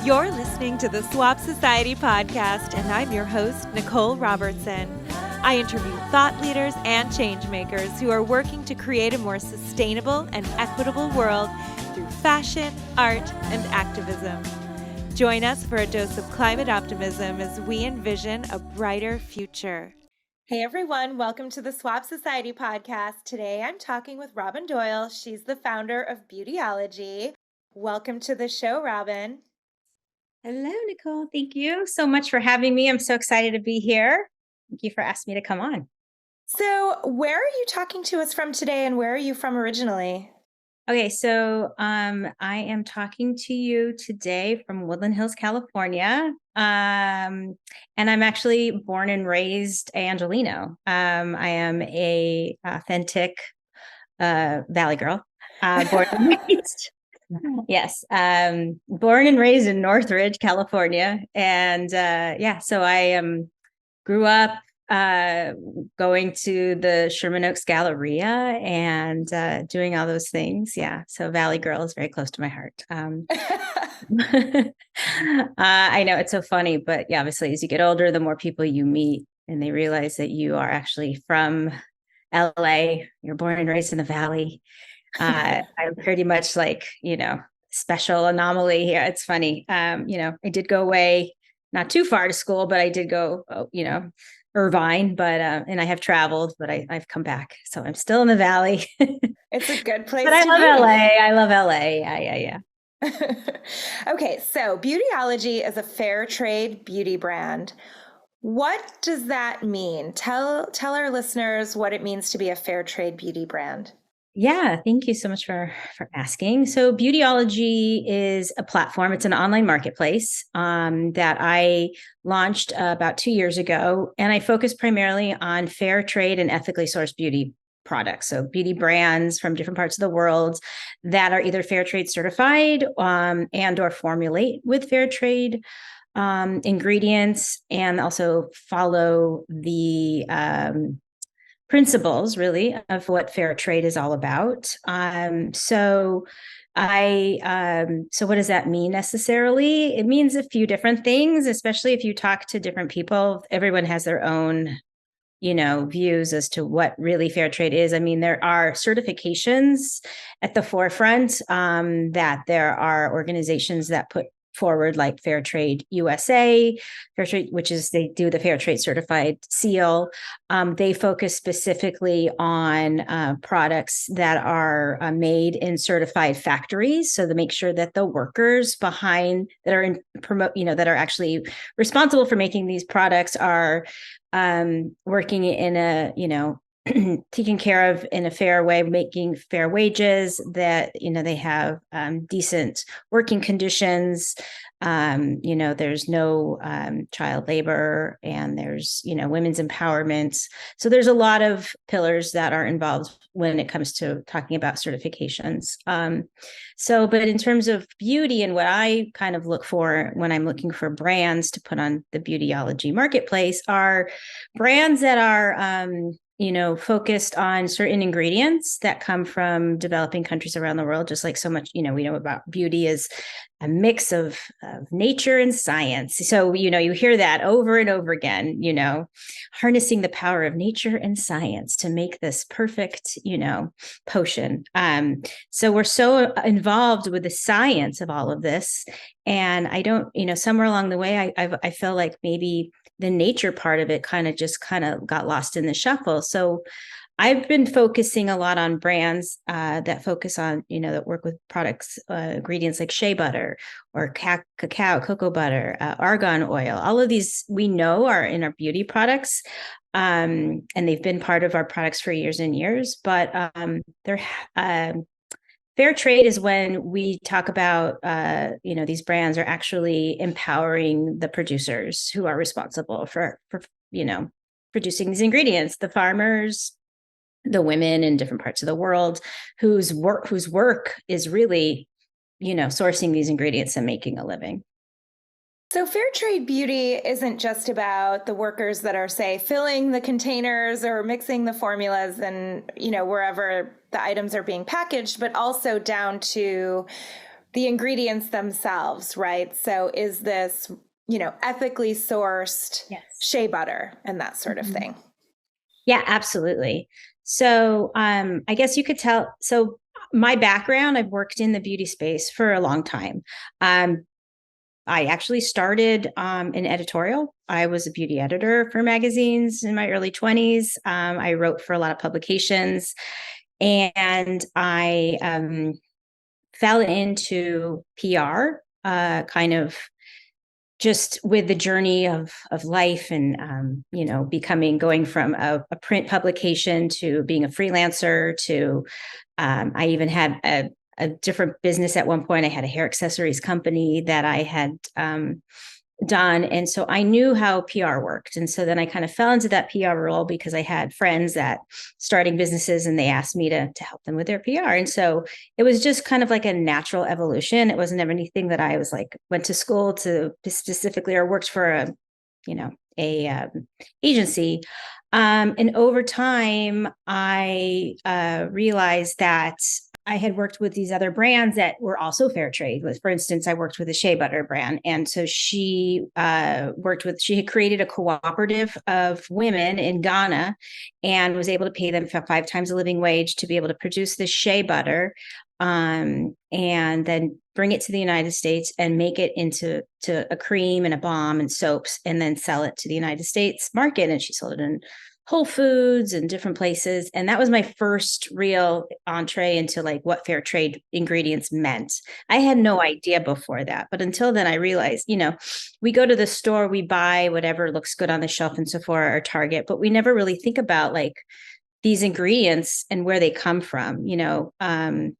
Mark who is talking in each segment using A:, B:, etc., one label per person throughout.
A: You're listening to the Swap Society podcast, and I'm your host, Nicole Robertson. I interview thought leaders and change makers who are working to create a more sustainable and equitable world through fashion, art, and activism. Join us for a dose of climate optimism as we envision a brighter future. Hey everyone, welcome to the Swap Society podcast. Today I'm talking with Robin Doyle. She's the founder of Beautyologie. Welcome to the show, Robin.
B: Hello, Nicole. Thank you so much for having me. I'm so excited to be here. Thank you for asking me to come on.
A: So, where are you talking to us from today, and where are you from originally?
B: Okay, so I am talking to you today from Woodland Hills, California. And I'm actually born and raised Angelino. I am a authentic Valley girl, born and raised. Yes. Born and raised in Northridge, California. And so I grew up going to the Sherman Oaks Galleria and doing all those things. Yeah. So Valley Girl is very close to my heart. I know it's so funny, but yeah, obviously as you get older, the more people you meet and they realize that you are actually from LA, you're born and raised in the Valley. I'm pretty much like, special anomaly here. It's funny. I did go away, not too far to school, but I did go, Irvine, but, and I have traveled, but I've come back. So I'm still in the Valley.
A: It's a good place
B: but I
A: to
B: love
A: be.
B: LA. I love LA. Yeah.
A: Okay, so Beautyologie is a fair trade beauty brand. What does that mean? Tell our listeners what it means to be a fair trade beauty brand.
B: Yeah, thank you so much for asking. So Beautyologie is a platform. It's an online marketplace that I launched about 2 years ago, and I focus primarily on fair trade and ethically sourced beauty products. So beauty brands from different parts of the world that are either fair trade certified and or formulate with fair trade ingredients, and also follow the principles really of what fair trade is all about. So what does that mean necessarily? It means a few different things, especially if you talk to different people. Everyone has their own views as to what really fair trade is. I mean, there are certifications at the forefront that there are organizations that put forward, like Fair Trade USA, Fair Trade, which is they do the Fair Trade Certified seal. They focus specifically on products that are made in certified factories. So to make sure that the workers behind that are that are actually responsible for making these products are working in a taken care of in a fair way, making fair wages, that they have decent working conditions. There's no child labor, and there's women's empowerment. So there's a lot of pillars that are involved when it comes to talking about certifications. But in terms of beauty and what I kind of look for when I'm looking for brands to put on the Beautyologie marketplace are brands that are focused on certain ingredients that come from developing countries around the world, just like so much, we know about beauty is a mix of nature and science. So, you hear that over and over again, harnessing the power of nature and science to make this perfect, potion. So we're so involved with the science of all of this. And I don't, somewhere along the way, I feel like maybe the nature part of it kind of got lost in the shuffle. So I've been focusing a lot on brands that focus on, that work with products, ingredients like shea butter or cacao, cocoa butter, argan oil. All of these we know are in our beauty products. And they've been part of our products for years and years, but they're fair trade is when we talk about, these brands are actually empowering the producers who are responsible for producing these ingredients, the farmers, the women in different parts of the world whose work is really, sourcing these ingredients and making a living.
A: So fair trade beauty isn't just about the workers that are, say, filling the containers or mixing the formulas and, wherever the items are being packaged, but also down to the ingredients themselves, right? So is this, ethically sourced shea butter and that sort of thing?
B: Yeah, absolutely. So I guess you could tell. So my background, I've worked in the beauty space for a long time. I actually started in editorial. I was a beauty editor for magazines in my early 20s. I wrote for a lot of publications, and I fell into PR, kind of just with the journey of life, and going from a print publication to being a freelancer to I even had a different business at one point. I had a hair accessories company that I had done. And so I knew how PR worked. And so then I kind of fell into that PR role because I had friends that starting businesses, and they asked me to help them with their PR. And so it was just kind of like a natural evolution. It wasn't ever anything that I was like, went to school to specifically or worked for a agency. And over time, I realized that I had worked with these other brands that were also fair trade. For instance, I worked with a shea butter brand. And so she she had created a cooperative of women in Ghana and was able to pay them 5 times the living wage to be able to produce this shea butter, and then bring it to the United States and make it into a cream and a balm and soaps, and then sell it to the United States market. And she sold it in Whole Foods and different places. And that was my first real entree into like what fair trade ingredients meant. I had no idea before that, but until then I realized, we go to the store, we buy whatever looks good on the shelf in Sephora or Target, but we never really think about like these ingredients and where they come from,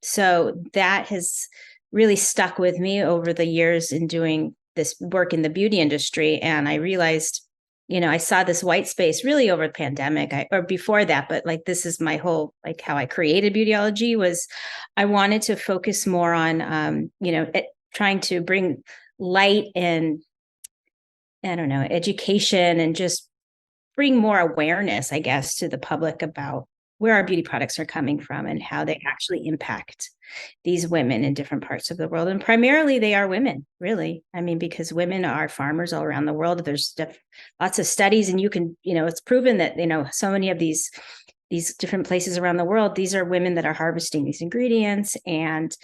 B: so that has really stuck with me over the years in doing this work in the beauty industry. And I realized, I saw this white space really over the pandemic, or before that, but like this is my whole, like how I created Beautyologie was I wanted to focus more on, trying to bring light and, I don't know, education, and just bring more awareness, I guess, to the public about where our beauty products are coming from and how they actually impact these women in different parts of the world. And primarily they are women, really. I mean, because women are farmers all around the world. There's lots of studies, and you can, it's proven that, so many of these different places around the world, these are women that are harvesting these ingredients. And,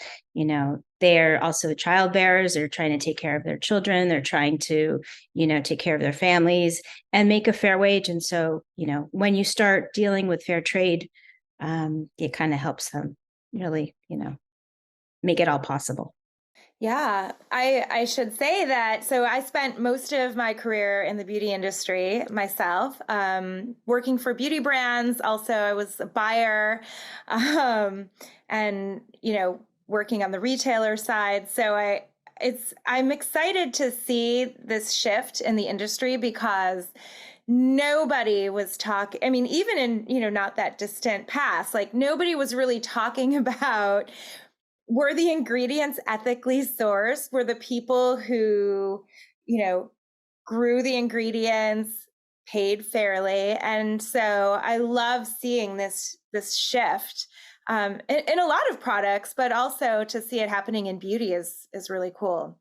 B: they're also child bearers. They're trying to take care of their children. They're trying to, take care of their families and make a fair wage. And so, when you start dealing with fair trade, it kind of helps them really, make it all possible.
A: Yeah, I should say that. So I spent most of my career in the beauty industry myself, working for beauty brands. Also, I was a buyer, and working on the retailer side. So I'm excited to see this shift in the industry because nobody was talking. I mean, even in not that distant past, like nobody was really talking about, were the ingredients ethically sourced? Were the people who, grew the ingredients paid fairly? And so I love seeing this shift in a lot of products, but also to see it happening in beauty is really cool.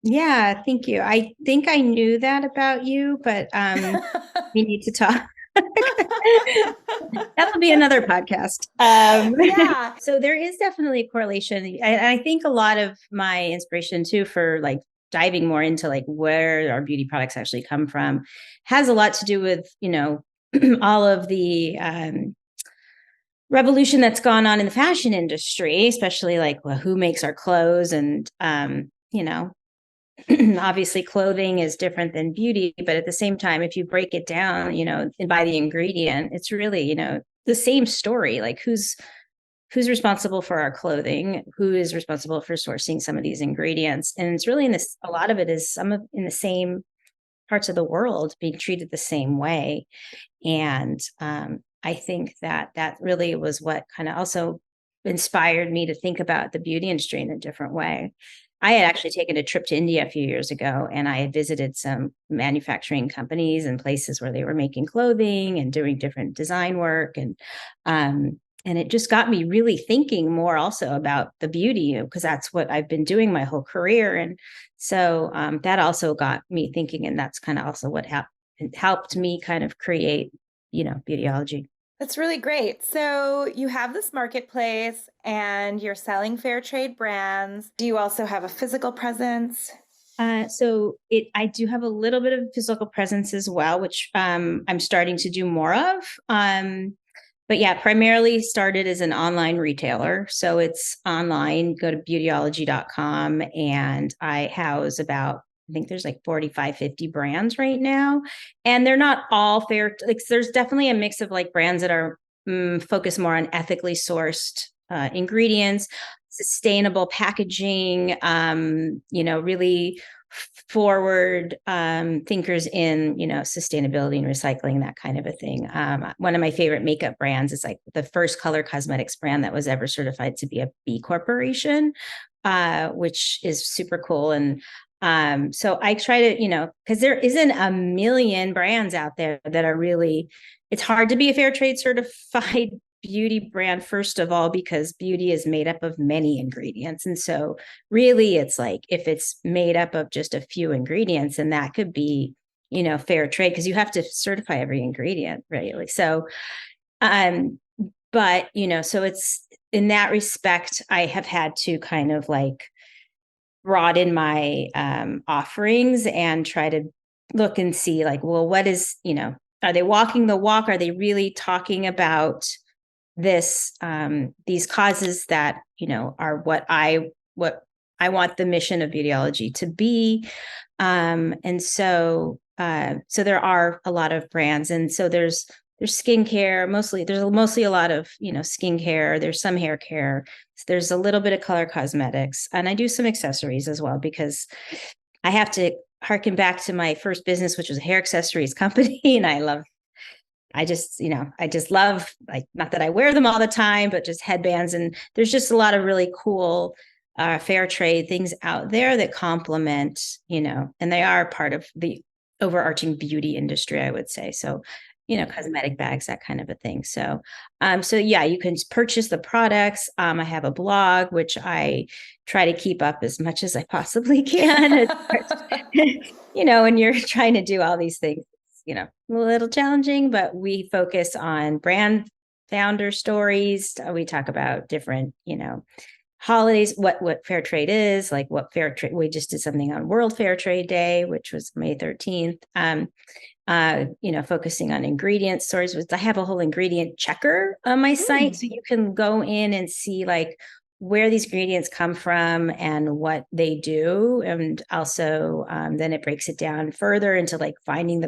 B: Yeah, thank you. I think I knew that about you, but we need to talk. That'll be another podcast.
A: Yeah.
B: So there is definitely a correlation. I think a lot of my inspiration too for like diving more into like where our beauty products actually come from has a lot to do with, all of the revolution that's gone on in the fashion industry, especially like, well, who makes our clothes? And, obviously clothing is different than beauty, but at the same time, if you break it down, and by the ingredient, it's really, the same story. Like who's responsible for our clothing, who is responsible for sourcing some of these ingredients. And it's really a lot of it is in the same parts of the world being treated the same way. And I think that really was what kind of also inspired me to think about the beauty industry in a different way. I had actually taken a trip to India a few years ago, and I had visited some manufacturing companies and places where they were making clothing and doing different design work. And and it just got me really thinking more also about the beauty, because that's what I've been doing my whole career. And so that also got me thinking, and that's kind of also what helped me kind of create, Beautyologie.
A: That's really great. So you have this marketplace and you're selling fair trade brands. Do you also have a physical presence?
B: I do have a little bit of physical presence as well, which I'm starting to do more of. But yeah, primarily started as an online retailer. So it's online, go to beautyologie.com, and I house about, I think there's like 45, 50 brands right now. And they're not all fair. Like, there's definitely a mix of like brands that are focused more on ethically sourced ingredients, sustainable packaging, really forward thinkers in sustainability and recycling, that kind of a thing. One of my favorite makeup brands is like the first color cosmetics brand that was ever certified to be a B Corporation, which is super cool. And so I try to, because there isn't a million brands out there that are really, it's hard to be a fair trade certified beauty brand, first of all, because beauty is made up of many ingredients. And so really it's like, if it's made up of just a few ingredients, and that could be, fair trade, because you have to certify every ingredient, right? So, but, so it's in that respect, I have had to kind of like broaden my offerings and try to look and see like, well, what is, are they walking the walk? Are they really talking about these causes that are what I want the mission of Beautyologie to be, and so there are a lot of brands, and so there's skincare, there's mostly a lot of skincare, there's some hair care, there's a little bit of color cosmetics, and I do some accessories as well, because I have to harken back to my first business, which was a hair accessories company, and I just love, like, not that I wear them all the time, but just headbands. And there's just a lot of really cool fair trade things out there that complement, and they are part of the overarching beauty industry, I would say. So, cosmetic bags, that kind of a thing. So, so yeah, you can purchase the products. I have a blog, which I try to keep up as much as I possibly can. When you're trying to do all these things, a little challenging, but we focus on brand founder stories. We talk about different, holidays, what fair trade is, like what fair trade. We just did something on World Fair Trade Day, which was May 13th. Focusing on ingredient stories. I have a whole ingredient checker on my site, so you can go in and see like where these ingredients come from and what they do. And also then it breaks it down further into like finding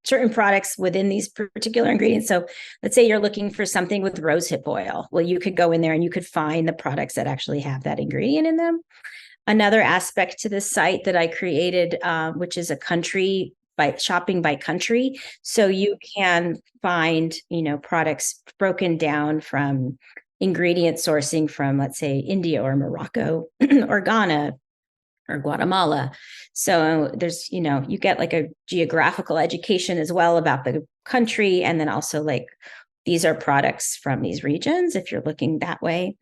B: certain products within these particular ingredients. So let's say you're looking for something with rosehip oil. Well, you could go in there and you could find the products that actually have that ingredient in them. Another aspect to the site that I created, which is a country by shopping by country. So you can find, products broken down from ingredient sourcing from, let's say, India or Morocco or Ghana or Guatemala. So there's, you get like a geographical education as well about the country. And then also like, these are products from these regions, if you're looking that way.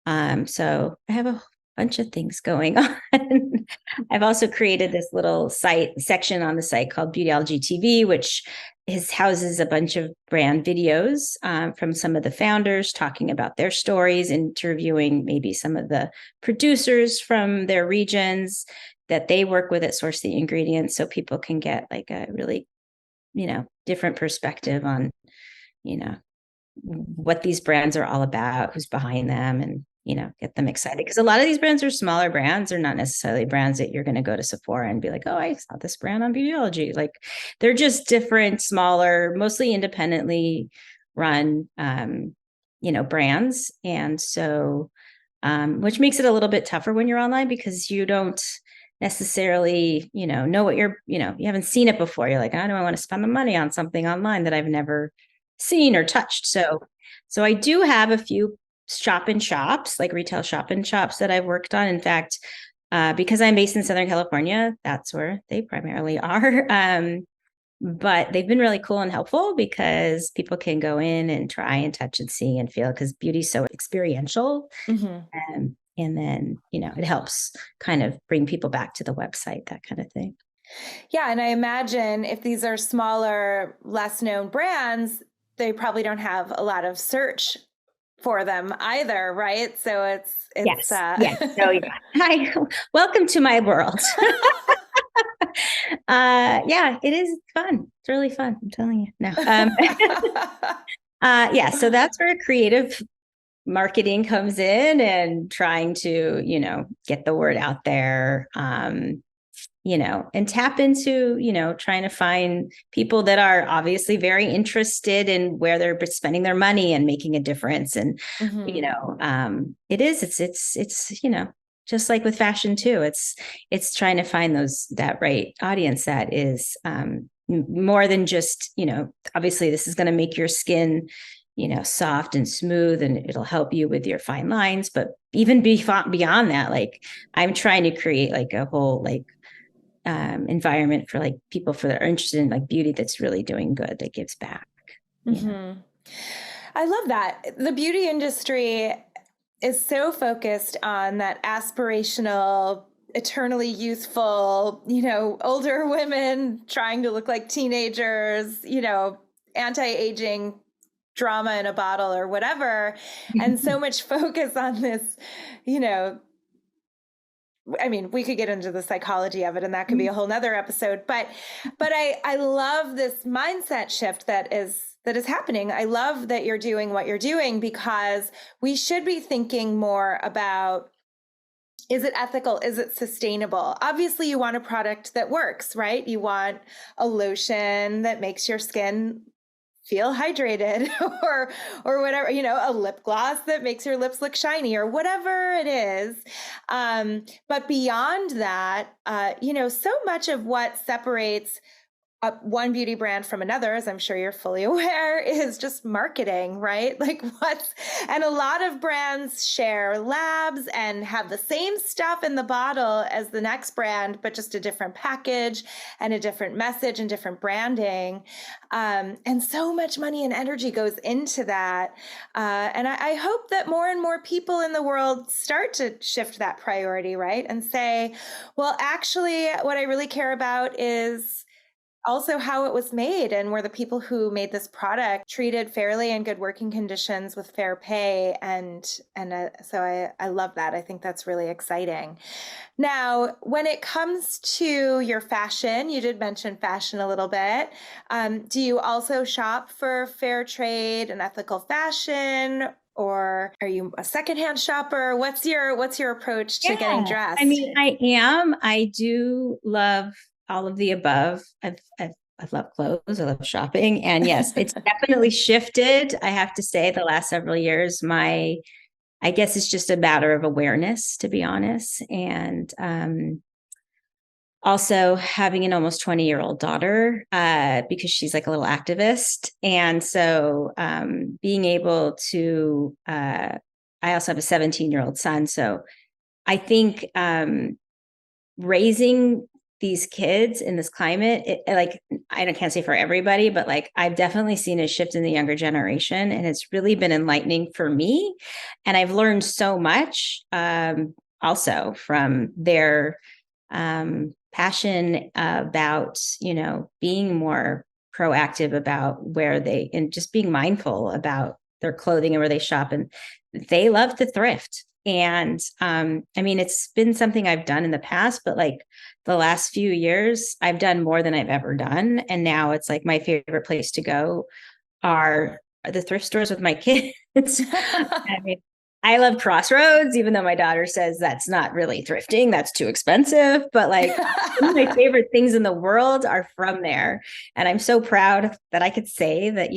B: So I have a bunch of things going on. I've also created this little section on the site called Beautyologie TV, which houses a bunch of brand videos from some of the founders talking about their stories, interviewing maybe some of the producers from their regions that they work with that source the ingredients, so people can get like a really, different perspective on, what these brands are all about, who's behind them, and get them excited, because a lot of these brands are smaller brands. They're not necessarily brands that you're going to go to Sephora and be like, oh, I saw this brand on Beautyologie. Like, they're just different, smaller, mostly independently run, brands. And so, which makes it a little bit tougher when you're online, because you don't necessarily, know what you haven't seen it before. You're like, I don't want to spend the money on something online that I've never seen or touched. So I do have a few shop in shops, like retail shop in shops that I've worked on. In fact, because I'm based in Southern California, that's where they primarily are. But they've been really cool and helpful because people can go in and try and touch and see and feel, because beauty's so experiential. And then, it helps kind of bring people back to the website, that kind of thing.
A: Yeah. And I imagine if these are smaller, less known brands, they probably don't have a lot of search for them either, right? So it's
B: yes. So yeah. Hi, welcome to my world. Yeah, it is fun. It's really fun. I'm telling you. No. Yeah. So that's where creative marketing comes in, and trying to, get the word out there, and tap into, trying to find people that are obviously very interested in where they're spending their money and making a difference. And, it's, just like with fashion too, it's trying to find that right audience that is, more than just, obviously this is going to make your skin, soft and smooth, and it'll help you with your fine lines. But even beyond that, like, I'm trying to create like a whole, like, environment for like people that are interested in like beauty that's really doing good, that gives back.
A: I love that. The beauty industry is so focused on that aspirational, eternally youthful, older women trying to look like teenagers, anti-aging drama in a bottle or whatever. And so much focus on this, I mean, we could get into the psychology of it, and that could be a whole nother episode, but I love this mindset shift that is happening. I love that you're doing what you're doing, because we should be thinking more about, is it ethical? Is it sustainable? Obviously, you want a product that works, right? You want a lotion that makes your skin feel hydrated, or whatever, a lip gloss that makes your lips look shiny, or whatever it is. But beyond that, so much of what separates one beauty brand from another, as I'm sure you're fully aware, is just marketing, right? Like and a lot of brands share labs and have the same stuff in the bottle as the next brand, but just a different package and a different message and different branding. And so much money and energy goes into that. And I hope that more and more people in the world start to shift that priority, right? And say, well, actually, what I really care about is also how it was made, and were the people who made this product treated fairly in good working conditions with fair pay. And so I love that. I think that's really exciting. Now, when it comes to your fashion, you did mention fashion a little bit. Do you also shop for fair trade and ethical fashion? Or are you a secondhand shopper? What's your approach to getting dressed?
B: I mean, I do love all of the above. I love clothes. I love shopping. And yes, it's definitely shifted. I have to say, the last several years, I guess it's just a matter of awareness, to be honest. And also having an almost 20-year-old daughter, because she's like a little activist. And so being able to, I also have a 17-year-old son. So I think raising these kids in this climate, I can't say for everybody, but like, I've definitely seen a shift in the younger generation, and it's really been enlightening for me. And I've learned so much also from their passion about, being more proactive about and just being mindful about their clothing and where they shop. And they love to thrift. And I mean, it's been something I've done in the past, but like the last few years, I've done more than I've ever done. And now it's like my favorite place to go are the thrift stores with my kids. I mean, I love Crossroads, even though my daughter says that's not really thrifting, that's too expensive. But like, some of my favorite things in the world are from there. And I'm so proud that I could say that,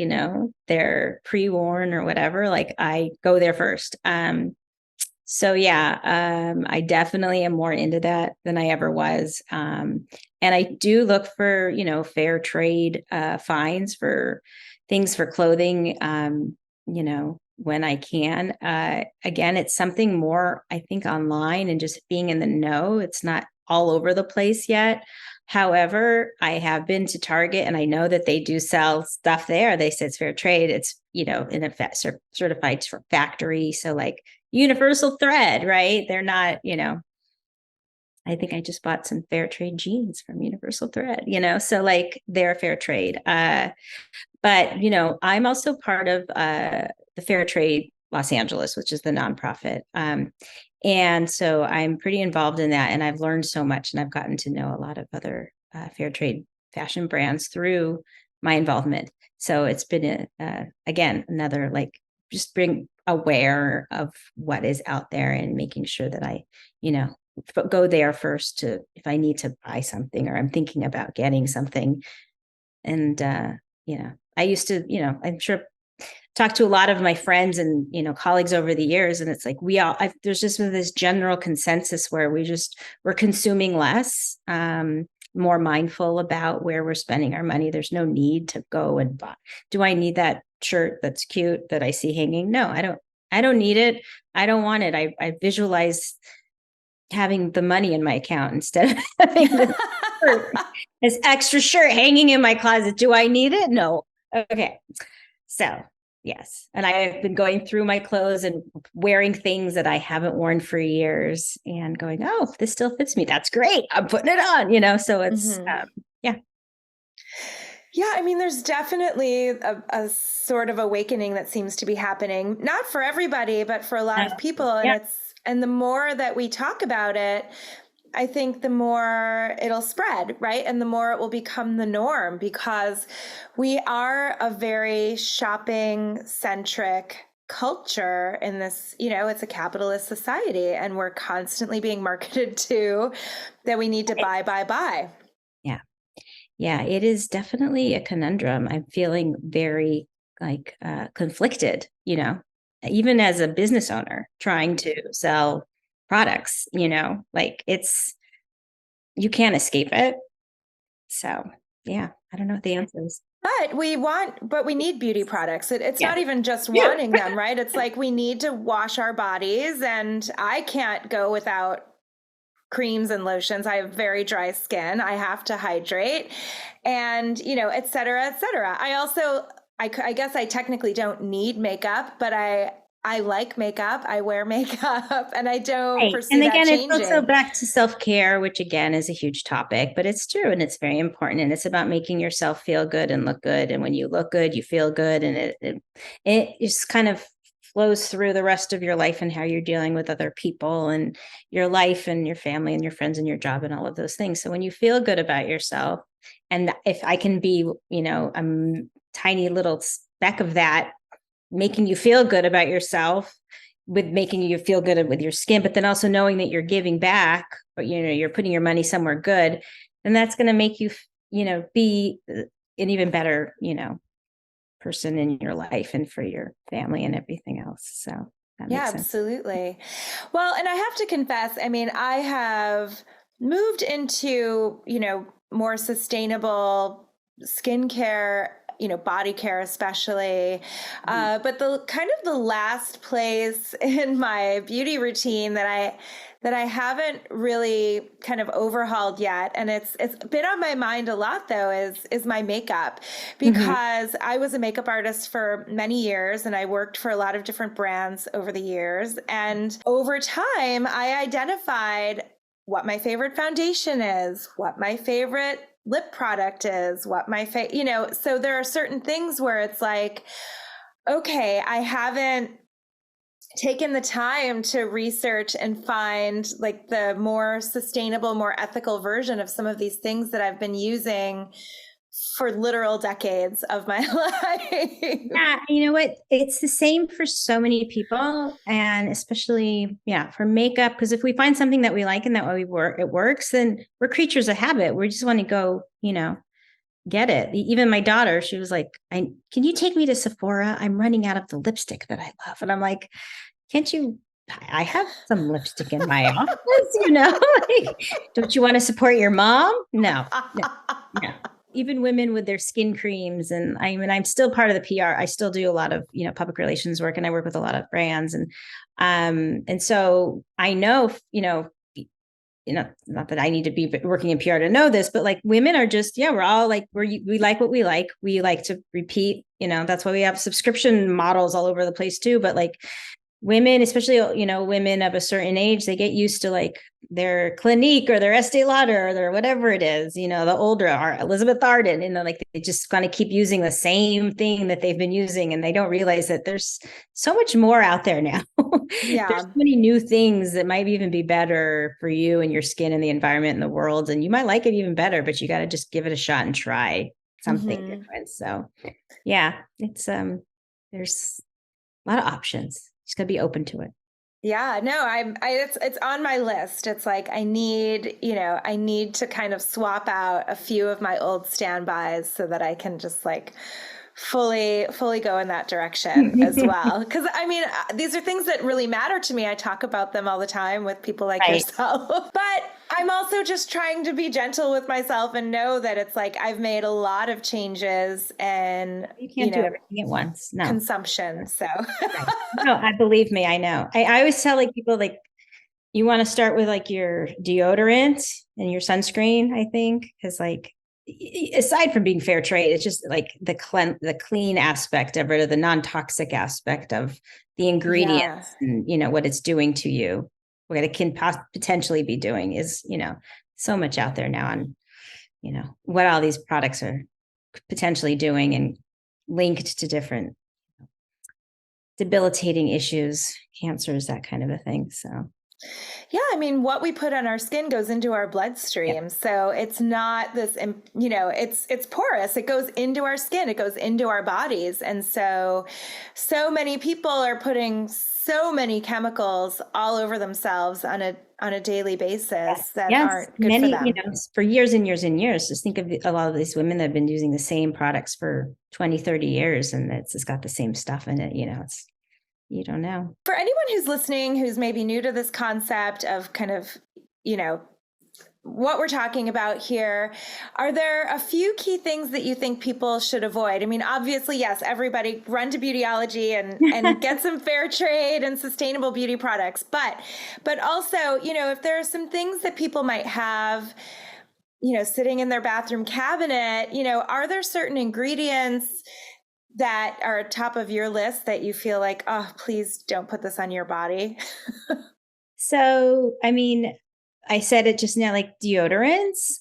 B: they're pre-worn or whatever. Like, I go there first. So yeah, I definitely am more into that than I ever was. And I do look for, fair trade finds for things for clothing, when I can. Again, it's something more, I think, online and just being in the know. It's not all over the place yet. However, I have been to Target and I know that they do sell stuff there. They say it's fair trade. It's, in effect certified for factory. So like universal thread, right? They're not, I think I just bought some fair trade jeans from Universal Thread, so like they're fair trade. But, I'm also part of the Fair Trade Los Angeles, which is the nonprofit. And so I'm pretty involved in that. And I've learned so much, and I've gotten to know a lot of other fair trade fashion brands through my involvement. So it's been, again, another like just being aware of what is out there and making sure that I, go there first to if I need to buy something or I'm thinking about getting something. And, I used to, I'm sure talked to a lot of my friends and, colleagues over the years. And it's like, there's just been this general consensus where we're consuming less, more mindful about where we're spending our money. There's no need to go and buy. Do I need that shirt that's cute that I see hanging? No, I don't need it. I don't want it. I visualize having the money in my account instead of having this extra shirt hanging in my closet. Do I need it? No. Okay. So yes. And I have been going through my clothes and wearing things that I haven't worn for years and going, oh, this still fits me. That's great. I'm putting it on, so it's, yeah.
C: Yeah, I mean, there's definitely a sort of awakening that seems to be happening, not for everybody, but for a lot of people. And and the more that we talk about it, I think the more it'll spread, right? And the more it will become the norm, because we are a very shopping centric culture in this, it's a capitalist society, and we're constantly being marketed to that we need to buy.
B: Yeah. Yeah, it is definitely a conundrum. I'm feeling very like conflicted, even as a business owner trying to sell products, like you can't escape it. So yeah, I don't know what the answer is.
C: But we need beauty products. It's not even just wanting them, right? It's like we need to wash our bodies, and I can't go without creams and lotions. I have very dry skin. I have to hydrate, and, et cetera, et cetera. I also, I guess I technically don't need makeup, but I like makeup. I wear makeup, and I don't foresee that changing.
B: And again, it's also back to self-care, which again is a huge topic, but it's true. And it's very important. And it's about making yourself feel good and look good. And when you look good, you feel good. And it just kind of flows through the rest of your life and how you're dealing with other people and your life and your family and your friends and your job and all of those things. So when you feel good about yourself, and if I can be, a tiny little speck of that, making you feel good about yourself with making you feel good with your skin, but then also knowing that you're giving back, or, you're putting your money somewhere good, then that's going to make you, be an even better, person in your life and for your family and everything else. So that makes sense.
C: Absolutely. Well, and I have to confess, I mean, I have moved into, more sustainable skincare, body care especially. But the kind of the last place in my beauty routine that I haven't really kind of overhauled yet, and it's been on my mind a lot though, is my makeup, because I was a makeup artist for many years, and I worked for a lot of different brands over the years. And over time, I identified what my favorite foundation is, what my favorite lip product is, what my so there are certain things where it's like, okay, I haven't taken the time to research and find like the more sustainable, more ethical version of some of these things that I've been using for literal decades of my life.
B: Yeah, you know what? It's the same for so many people, and especially, for makeup. Because if we find something that we like and that it works, then we're creatures of habit. We just want to go, get it. Even my daughter, she was like, "Can you take me to Sephora? I'm running out of the lipstick that I love." And I'm like, "Can't you? I have some lipstick in my office, like, don't you want to support your mom?" No. Even women with their skin creams. And I'm still part of the PR. I still do a lot of, public relations work, and I work with a lot of brands. And so I know, not that I need to be working in PR to know this, but like women are just, we're all like, we like what we like. We like to repeat, that's why we have subscription models all over the place too. But like women, especially, women of a certain age, they get used to like their Clinique or their Estee Lauder or their whatever it is, the older are Elizabeth Arden, like they just kind of keep using the same thing that they've been using. And they don't realize that there's so much more out there now.
C: Yeah.
B: There's so many new things that might even be better for you and your skin and the environment and the world. And you might like it even better, but you got to just give it a shot and try something different. So yeah, it's, there's a lot of options. Just got to be open to it.
C: Yeah, no, it's on my list. It's like, I need to kind of swap out a few of my old standbys so that I can just like fully go in that direction as well. Because I mean, these are things that really matter to me. I talk about them all the time with people like yourself, but I'm also just trying to be gentle with myself and know that it's like, I've made a lot of changes and
B: you can't do everything at once. No
C: consumption. So
B: no, I believe me. I know. I always tell like people like, you want to start with like your deodorant and your sunscreen, I think, because like, aside from being fair trade, it's just like the clean aspect of it, or the non-toxic aspect of the ingredients and, what it's doing to you, what it can potentially be doing is, so much out there now on, what all these products are potentially doing and linked to different debilitating issues, cancers, that kind of a thing. So
C: yeah, I mean, what we put on our skin goes into our bloodstream. Yeah. So it's not this, it's porous. It goes into our skin. It goes into our bodies. And so many people are putting so many chemicals all over themselves on a daily basis that aren't good for them.
B: For years and years and years. Just think of a lot of these women that have been using the same products for 20, 30 years, and it's got the same stuff in it. You don't know.
C: For anyone who's listening, who's maybe new to this concept of kind of, what we're talking about here, are there a few key things that you think people should avoid? I mean, obviously, yes, everybody run to Beautyologie and get some fair trade and sustainable beauty products. But also, if there are some things that people might have, sitting in their bathroom cabinet, are there certain ingredients that are top of your list that you feel like, oh, please don't put this on your body?
B: So, I mean, I said it just now, like deodorants.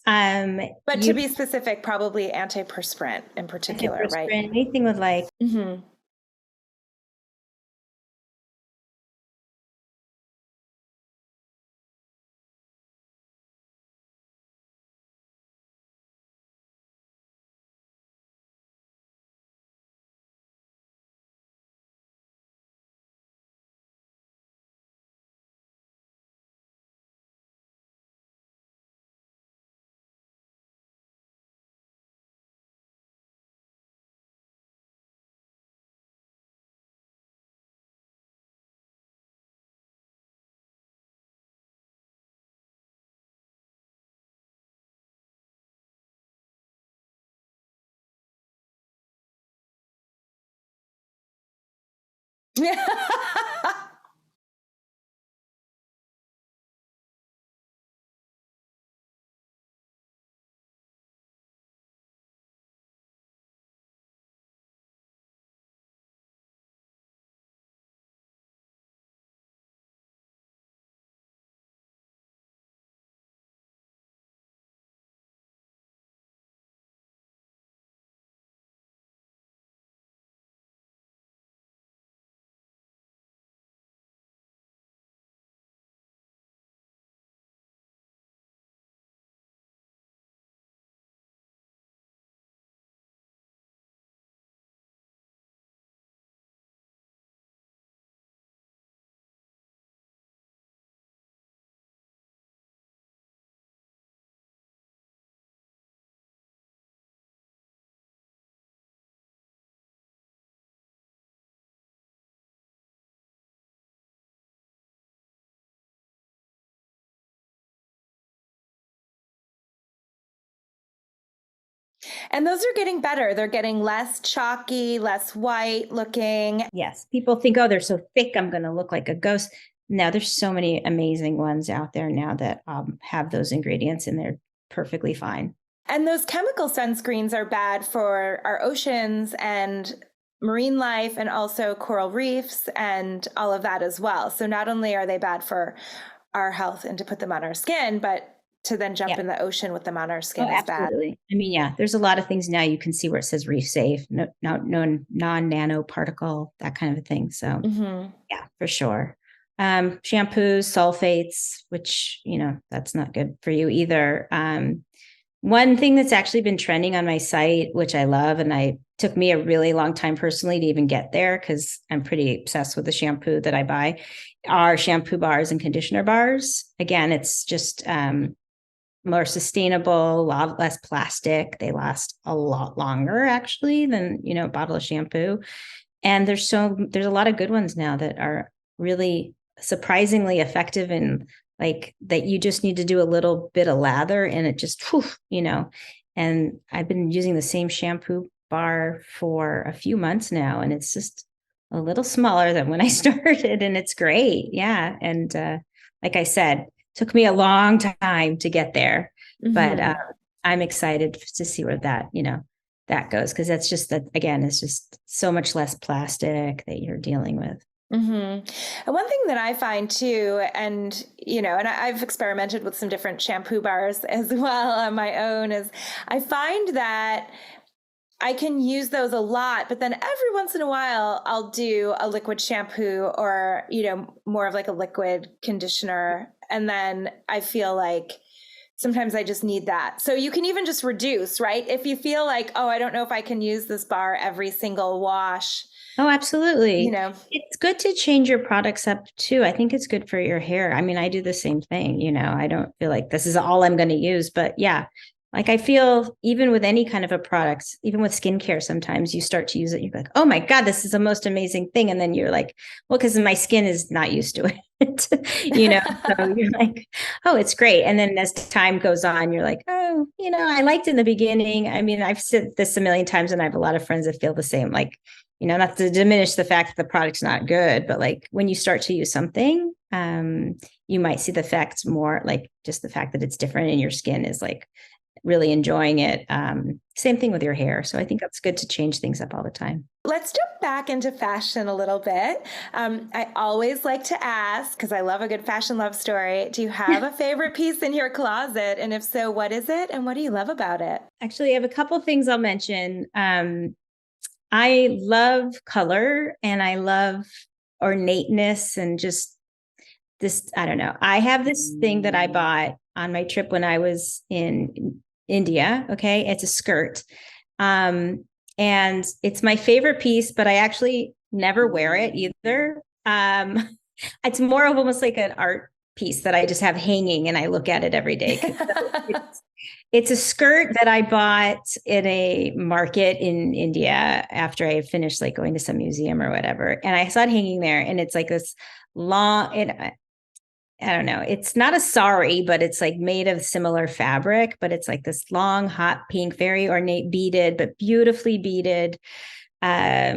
C: But to be specific, probably antiperspirant in particular, right?
B: Anything with like,
C: and those are getting better. They're getting less chalky, less white looking.
B: Yes. People think, oh, they're so thick, I'm going to look like a ghost. now there's so many amazing ones out there now that have those ingredients and they're perfectly fine.
C: And those chemical sunscreens are bad for our oceans and marine life and also coral reefs and all of that as well. So not only are they bad for our health and to put them on our skin, but to then jump in the ocean with them on our skin is
B: absolutely.
C: bad.
B: I mean, yeah, there's a lot of things now you can see where it says reef safe, no non-nano particle, that kind of a thing. So yeah, for sure. Shampoos, sulfates, which, that's not good for you either. One thing that's actually been trending on my site, which I love, and it took me a really long time personally to even get there because I'm pretty obsessed with the shampoo that I buy, are shampoo bars and conditioner bars. Again, it's just more sustainable, a lot less plastic. They last a lot longer actually than, a bottle of shampoo. And there's a lot of good ones now that are really surprisingly effective and like that you just need to do a little bit of lather and it just, and I've been using the same shampoo bar for a few months now and it's just a little smaller than when I started and it's great. Yeah. And like I said, took me a long time to get there, but I'm excited to see where that goes. Cause that's just that, again, it's just so much less plastic that you're dealing with.
C: And one thing that I find too, and I've experimented with some different shampoo bars as well on my own, is I find that I can use those a lot, but then every once in a while I'll do a liquid shampoo or, more of like a liquid conditioner. And then I feel like sometimes I just need that. So you can even just reduce, right? If you feel like, oh, I don't know if I can use this bar every single wash.
B: Oh, absolutely. It's good to change your products up too. I think it's good for your hair. I mean, I do the same thing, I don't feel like this is all I'm going to use, but yeah, like I feel even with any kind of a product, even with skincare, sometimes you start to use it. You're like, oh my God, this is the most amazing thing. And then you're like, well, because my skin is not used to it, so you're like, oh, it's great. And then as time goes on, you're like, oh, I liked it in the beginning. I mean, I've said this a million times and I have a lot of friends that feel the same, like, not to diminish the fact that the product's not good, but like when you start to use something, you might see the effects more, like just the fact that it's different and your skin is like really enjoying it. Same thing with your hair. So I think that's good to change things up all the time.
C: Let's jump back into fashion a little bit. I always like to ask, because I love a good fashion love story, do you have a favorite piece in your closet? And if so, what is it? And what do you love about it?
B: Actually, I have a couple things I'll mention. I love color and I love ornateness and just this, I don't know. I have this thing that I bought on my trip when I was in India. Okay. It's a skirt. And it's my favorite piece, but I actually never wear it either. It's more of almost like an art piece that I just have hanging and I look at it every day. It's a skirt that I bought in a market in India after I finished like going to some museum or whatever. And I saw it hanging there and it's like this long, I don't know. It's not a sari, but it's like made of similar fabric, but it's like this long, hot pink, very ornate beaded, but beautifully beaded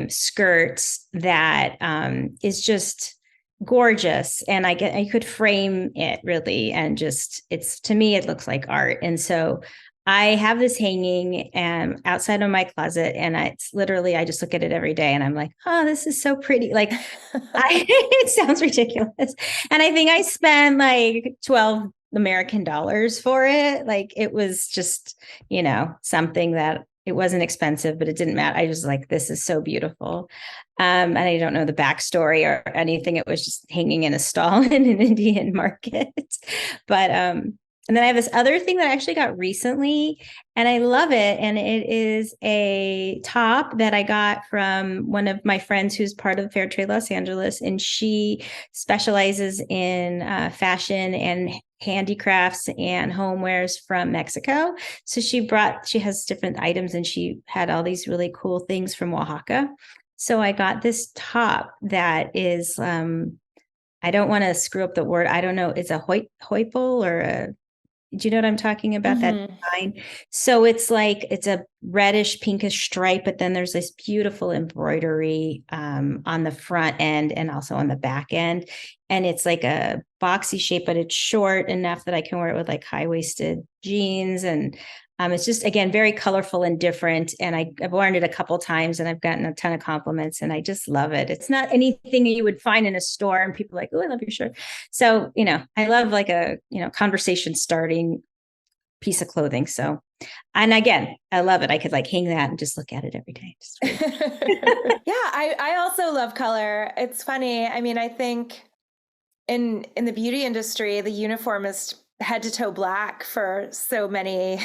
B: skirt that is just gorgeous. And I could frame it really. And just, to me, it looks like art. And so I have this hanging outside of my closet and it's literally, I just look at it every day and I'm like, oh, this is so pretty. Like it sounds ridiculous. And I think I spent like 12 American dollars for it. Like it was just, something that it wasn't expensive, but it didn't matter. I was like, this is so beautiful. And I don't know the backstory or anything. It was just hanging in a stall in an Indian market. But, and then I have this other thing that I actually got recently and I love it. And it is a top that I got from one of my friends who's part of Fair Trade Los Angeles. And she specializes in fashion and handicrafts and homewares from Mexico. So she has different items and she had all these really cool things from Oaxaca. So I got this top that is, I don't want to screw up the word. I don't know. It's a hoipel or Do you know what I'm talking about? That design. So it's like, it's a reddish pinkish stripe, but then there's this beautiful embroidery on the front end and also on the back end. And it's like a boxy shape, but it's short enough that I can wear it with like high-waisted jeans. And it's just, again, very colorful and different. And I've worn it a couple times and I've gotten a ton of compliments and I just love it. It's not anything you would find in a store and people are like, oh, I love your shirt. So, I love like a, conversation starting piece of clothing. So, and again, I love it. I could like hang that and just look at it every day.
C: Yeah, I also love color. It's funny. I mean, I think in the beauty industry, the uniform is head to toe black for so many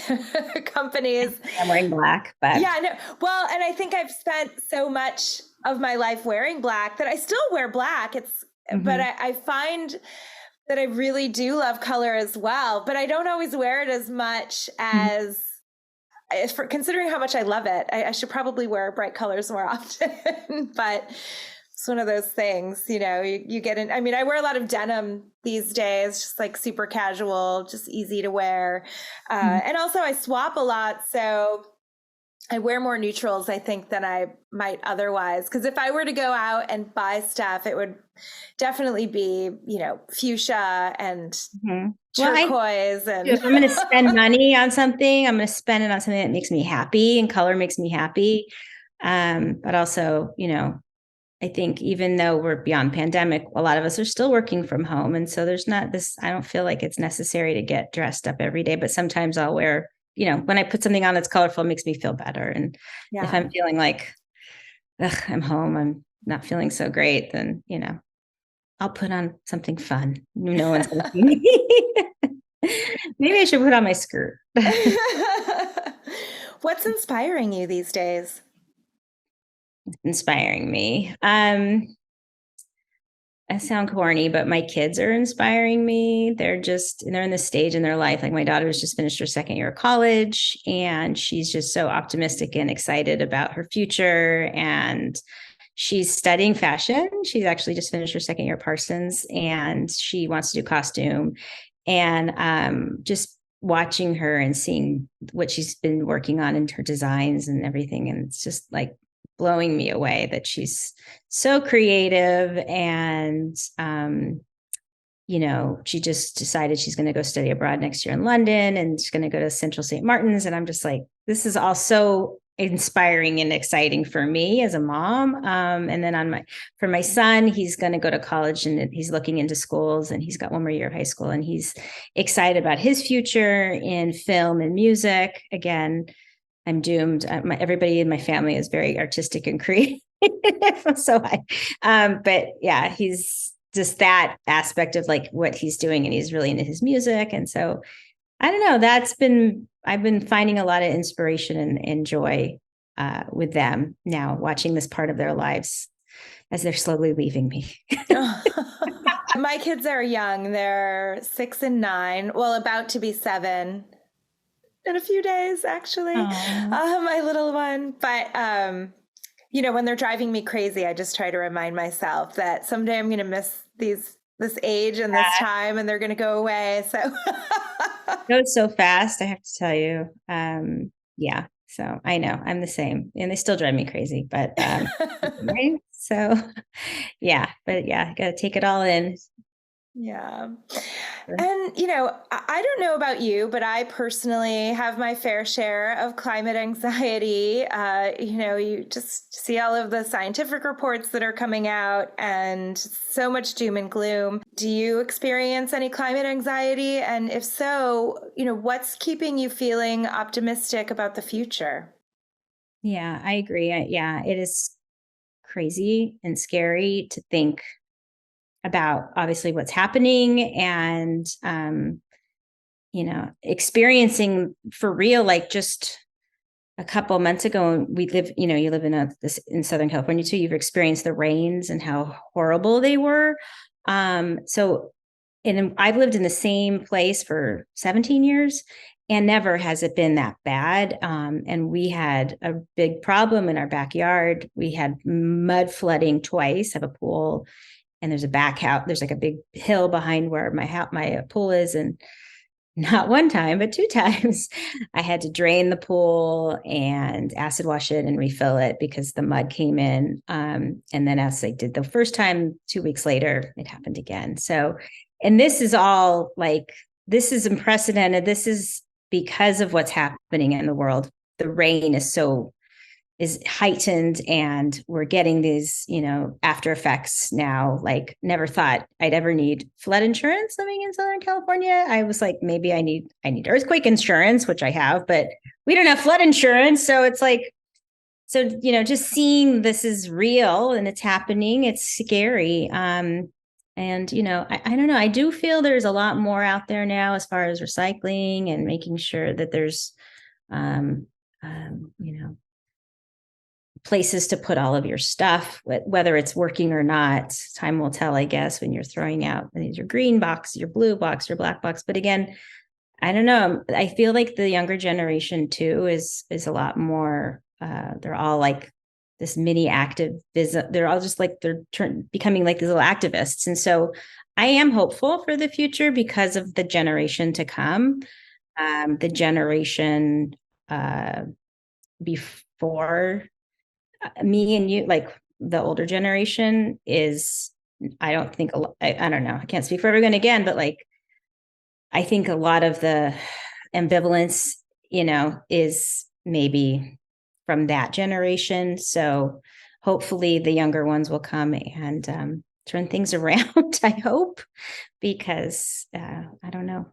C: companies.
B: I'm wearing black, but
C: yeah, no. Well, and I think I've spent so much of my life wearing black that I still wear black. But I find that I really do love color as well, but I don't always wear it as much as for considering how much I love it. I should probably wear bright colors more often, but it's one of those things, you get in. I mean, I wear a lot of denim these days, just like super casual, just easy to wear. And also I swap a lot. So I wear more neutrals, I think, than I might otherwise. Because if I were to go out and buy stuff, it would definitely be, fuchsia and turquoise. And
B: if I'm going to spend money on something, I'm going to spend it on something that makes me happy, and color makes me happy. But also, I think even though we're beyond pandemic, a lot of us are still working from home. And so there's not this, I don't feel like it's necessary to get dressed up every day, but sometimes I'll wear, when I put something on that's colorful, it makes me feel better. And if I'm feeling like, I'm home, I'm not feeling so great, then, I'll put on something fun. No one's going to see me. Maybe I should put on my skirt.
C: What's inspiring you these days?
B: Inspiring me. I sound corny, but my kids are inspiring me. They're in this stage in their life. Like my daughter's just finished her second year of college and she's just so optimistic and excited about her future. And she's studying fashion. She's actually just finished her second year at Parsons and she wants to do costume. And just watching her and seeing what she's been working on in her designs and everything. And it's just like blowing me away that she's so creative. And, she just decided she's going to go study abroad next year in London and she's going to go to Central St. Martin's. And I'm just like, this is all so inspiring and exciting for me as a mom. And then for my son, he's going to go to college and he's looking into schools and he's got one more year of high school and he's excited about his future in film and music. Again, I'm doomed. Everybody in my family is very artistic and creative. But yeah, he's just that aspect of like what he's doing and he's really into his music. And so I don't know, I've been finding a lot of inspiration and joy with them now, watching this part of their lives as they're slowly leaving me.
C: My kids are young. They're 6 and 9. Well, about to be 7 in a few days, actually. My little one. But, when they're driving me crazy, I just try to remind myself that someday I'm going to miss this age and this time and they're going to go away. So
B: it goes so fast, I have to tell you. Yeah. So I know I'm the same and they still drive me crazy, but, right? So yeah, but yeah, got to take it all in.
C: Yeah. And, I don't know about you, but I personally have my fair share of climate anxiety. You just see all of the scientific reports that are coming out and so much doom and gloom. Do you experience any climate anxiety? And if so, what's keeping you feeling optimistic about the future?
B: Yeah, I agree. Yeah, it is crazy and scary to think about obviously what's happening and, experiencing for real, like just a couple months ago, we live, you live in Southern California too. You've experienced the rains and how horrible they were. And I've lived in the same place for 17 years and never has it been that bad. And we had a big problem in our backyard. We had mud flooding twice, have a pool. And there's a back house. There's like a big hill behind where my pool is. And not one time, but 2 times, I had to drain the pool and acid wash it and refill it because the mud came in. And then as I did the first time, 2 weeks later, it happened again. So, and this is all like, this is unprecedented. This is because of what's happening in the world. The rain is heightened, and we're getting these, after effects now. Like, never thought I'd ever need flood insurance living in Southern California. I was like, maybe I need earthquake insurance, which I have, but we don't have flood insurance. So it's like, just seeing this is real and it's happening, it's scary. And, I don't know. I do feel there's a lot more out there now as far as recycling and making sure that there's, places to put all of your stuff, whether it's working or not. Time will tell, I guess, when you're throwing out your green box, your blue box, your black box. But again, I don't know. I feel like the younger generation too is a lot more. They're all like this mini activism. They're all just like becoming like these little activists. And so I am hopeful for the future because of the generation to come. The generation before me and you, like the older generation, is, I don't think, I don't know, I can't speak for everyone again, but like, I think a lot of the ambivalence, is maybe from that generation. So hopefully the younger ones will come and turn things around, I hope, because I don't know,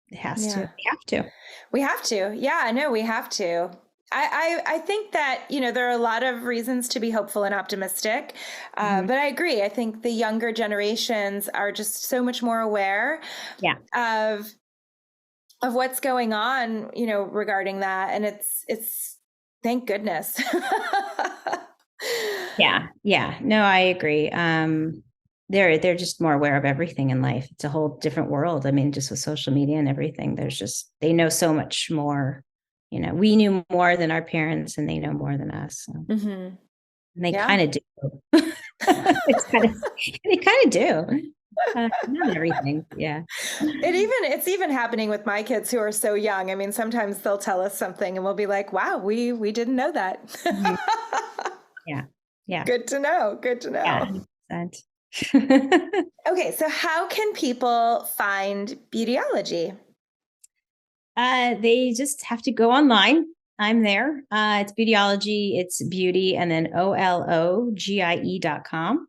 B: it has to,
C: we have to. Yeah, no, we have to. I think that, there are a lot of reasons to be hopeful and optimistic, but I agree. I think the younger generations are just so much more aware of what's going on, regarding that. And it's thank goodness.
B: Yeah. No, I agree. They're just more aware of everything in life. It's a whole different world. I mean, just with social media and everything, they know so much more. We knew more than our parents, and they know more than us. So. And they kind of do. They kind of do. Not everything. Yeah.
C: It's even happening with my kids who are so young. I mean, sometimes they'll tell us something and we'll be like, wow, we didn't know that.
B: Yeah.
C: Good to know.
B: Yeah,
C: okay. So how can people find Beautyologie?
B: They just have to go online. I'm there. It's Beautyologie. It's beauty and then OLOGIE.com.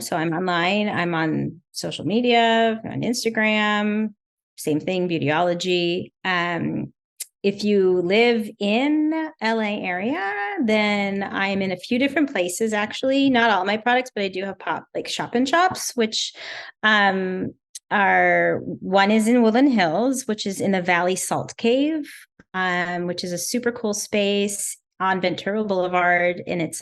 B: So I'm online. I'm on social media, on Instagram, same thing, Beautyologie. If you live in LA area, then I'm in a few different places, actually. Not all my products, but I do have shop and shops, which one is in Woodland Hills, which is in the Valley Salt Cave, which is a super cool space on Ventura Boulevard. And it's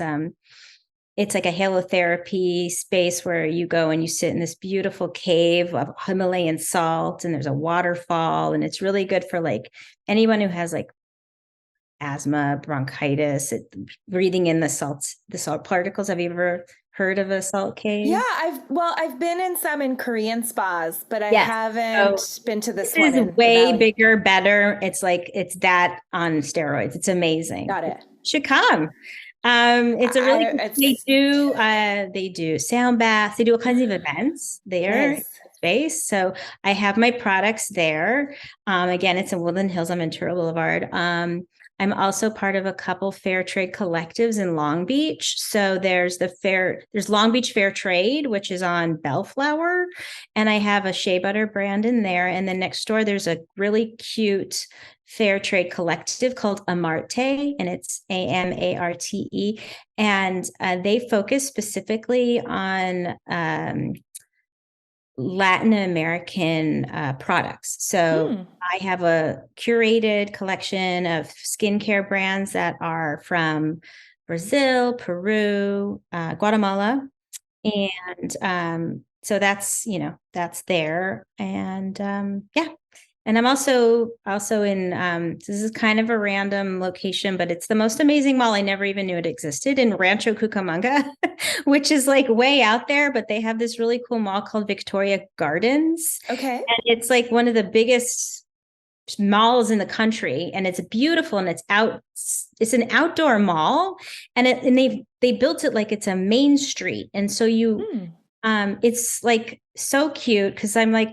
B: like a halotherapy space where you go and you sit in this beautiful cave of Himalayan salt, and there's a waterfall, and it's really good for like anyone who has like asthma, bronchitis, breathing in the salt particles. Have you ever heard of a salt cave?
C: Yeah, I've been in some in Korean spas, but I haven't been to this one.
B: This is way bigger, better. It's that on steroids. It's amazing.
C: Got it.
B: You should come. It's a really they do sound baths, they do all kinds of events there. Nice. Space. So I have my products there. Again, it's in Woodland Hills on Ventura Boulevard. I'm also part of a couple fair trade collectives in Long Beach. So there's Long Beach Fair Trade, which is on Bellflower, and I have a shea butter brand in there. And then next door, there's a really cute fair trade collective called Amarte, and it's AMARTE. And they focus specifically on Latin American products. So I have a curated collection of skincare brands that are from Brazil, Peru, Guatemala. And so that's there. And And I'm also in, this is kind of a random location, but it's the most amazing mall. I never even knew it existed, in Rancho Cucamonga, which is like way out there, but they have this really cool mall called Victoria Gardens.
C: Okay.
B: And it's like one of the biggest malls in the country, and it's beautiful, and it's an outdoor mall, and they built it like it's a main street. And so it's like so cute, because I'm like,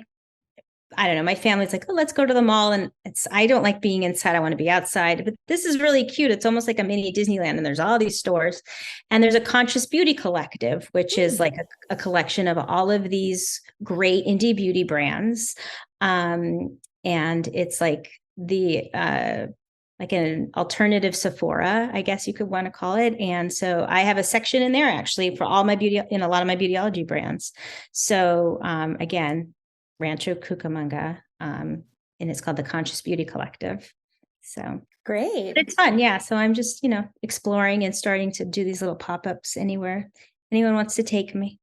B: I don't know, my family's like, oh, let's go to the mall. And I don't like being inside. I want to be outside. But this is really cute. It's almost like a mini Disneyland. And there's all these stores. And there's a Conscious Beauty Collective, which is like a collection of all of these great indie beauty brands. And it's like like an alternative Sephora, I guess you could want to call it. And so I have a section in there actually for all my beauty, in a lot of my Beautyologie brands. So again, Rancho Cucamonga, and it's called the Conscious Beauty Collective. So
C: great.
B: It's fun. Yeah. So I'm just, exploring and starting to do these little pop-ups anywhere anyone wants to take me.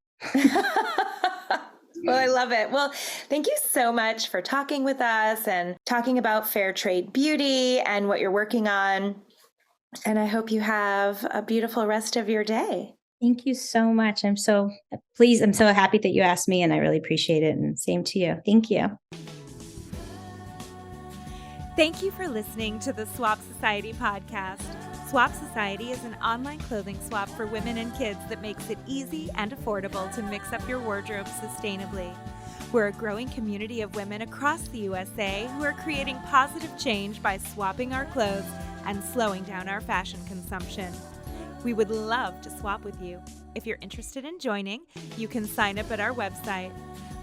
C: Well, I love it. Well, thank you so much for talking with us and talking about fair trade beauty and what you're working on. And I hope you have a beautiful rest of your day.
B: Thank you so much. I'm so pleased. I'm so happy that you asked me, and I really appreciate it. And same to you. Thank you.
A: Thank you for listening to the Swap Society podcast. Swap Society is an online clothing swap for women and kids that makes it easy and affordable to mix up your wardrobe sustainably. We're a growing community of women across the USA who are creating positive change by swapping our clothes and slowing down our fashion consumption. We would love to swap with you. If you're interested in joining, you can sign up at our website.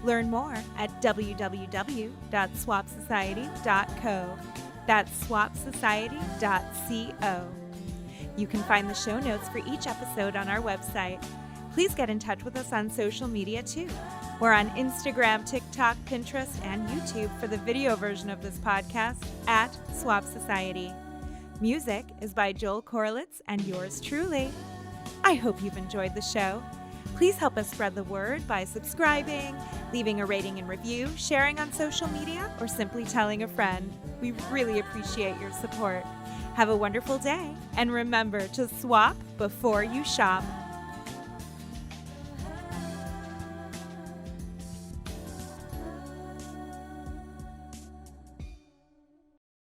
A: Learn more at www.swapsociety.co. That's swapsociety.co. You can find the show notes for each episode on our website. Please get in touch with us on social media too. We're on Instagram, TikTok, Pinterest, and YouTube for the video version of this podcast at Swap Society. Music is by Joel Korlitz and yours truly. I hope you've enjoyed the show. Please help us spread the word by subscribing, leaving a rating and review, sharing on social media, or simply telling a friend. We really appreciate your support. Have a wonderful day, and remember to swap before you shop.